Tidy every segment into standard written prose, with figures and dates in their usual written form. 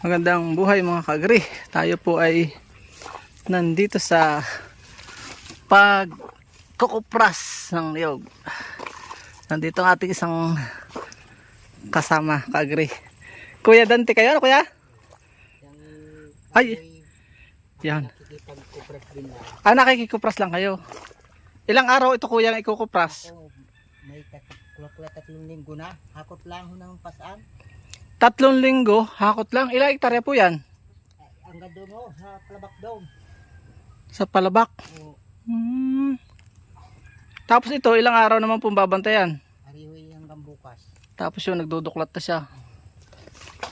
Magandang buhay mga kaagri. Tayo po ay nandito sa pagkukupras ng niyog. Nandito ang ating isang kasama kaagri. Kuya Dante kayo, ano kuya? Ay, yan. Nakikikupras lang kayo. Ilang araw ito kuya ang ikukupras? May tatlong linggo na. Hakot lang ho ng pasaan. 3 linggo, hakot lang. Ilang hektarya po yan? Hanggang doon ho, sa Palabak doon. Sa Palabak? Oo. Tapos ito, ilang araw naman pong babantayan? Arihoy hanggang bukas. Tapos yun, nagduduklat na siya.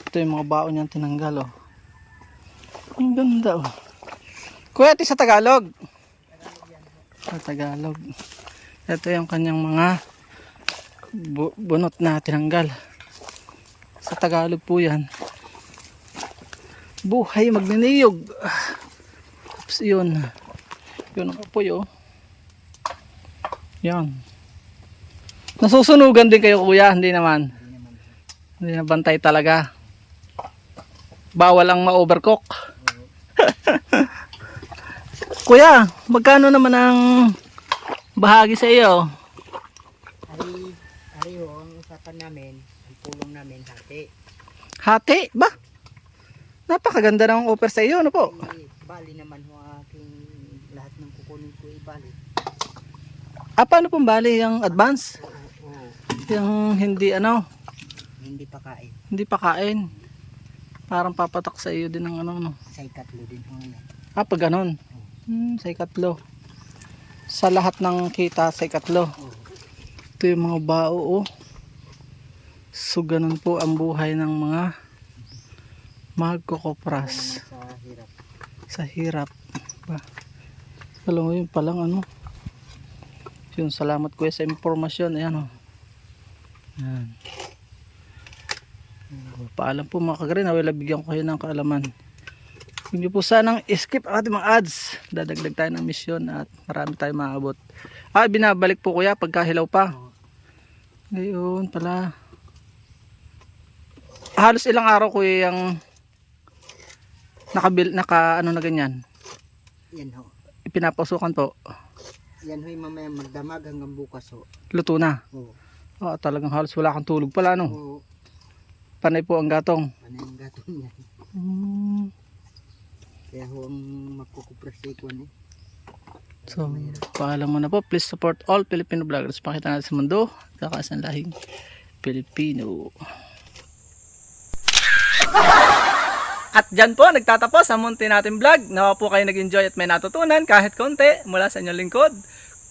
Ito yung mga baon niyang tinanggal, oh. Ang ganda, oh. Kuya, ito sa Tagalog. Sa Tagalog. Ito yung kanyang mga bunot na tinanggal. Sa Tagalog po yan. Buhay magniniyog. Tapos yun. Yun ang apoy, oh. Yan. Nasusunugan din kayo kuya? Hindi naman. Hindi na bantay talaga. Bawal ang ma-overcook. Kuya, magkano naman ang bahagi sa iyo? Ari ho, ang usapan namin, ang pulong namin, hati. Hati? Ba? Napakaganda ng offer sa iyo, ano po? Bali naman ho aking lahat ng kukunin ko ibali. Paano pong bali yung advance? Oo. Yung hindi ano? Hindi pa kain. Hindi pa kain. Parang papatak sa iyo din ng ano, no? Sa ikatlo din ho yan. Pag ganun. Sa ikatlo. Sa lahat ng kita sa ikatlo. Oo. Ito yung mga bao, oh. So ganun po ang buhay ng mga magkukopras. Sa hirap. Sa hirap. Ba? Alam mo yun palang ano. Yun, salamat kuya sa impormasyon. Ayan, oh. Ayan. Paalam po mga kagari, nawala bigyan ko kayo ng kaalaman. Hindi po sanang skip ang ating mga ads. Dadagdag tayo ng misyon at marami tayong maabot. Binabalik po kuya pagka hilaw pa. Ngayon pala. Halos ilang araw kuya yung ano na ganyan? Yan ho. Ipinapasukan po. Yan ho yung mamaya magdamag hanggang bukas ho. Luto na. Oo. Talagang halos wala kang tulog pala, no? Oo. Panay po ang gatong. Ano yung gatong yan? Kaya ho ang magkukupras sa ikwan eh. So, paalam mo na po. Please support all Filipino vloggers. Pakita natin sa mundo. Kakasang lahing Pilipino. At dyan po, nagtatapos ang munti natin vlog. Nawa po kayo nag-enjoy at may natutunan kahit konti mula sa inyong lingkod.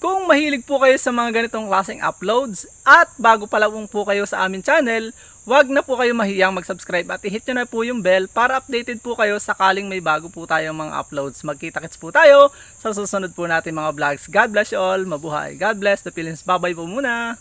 Kung mahilig po kayo sa mga ganitong klaseng uploads at bago pa lang po kayo sa aming channel, wag na po kayo mahiyang mag-subscribe at i-hit nyo na po yung bell para updated po kayo sakaling may bago po tayong mga uploads. Magkita-kits po tayo sa susunod po natin mga vlogs. God bless you all. Mabuhay. God bless the Philippines. Bye-bye po muna.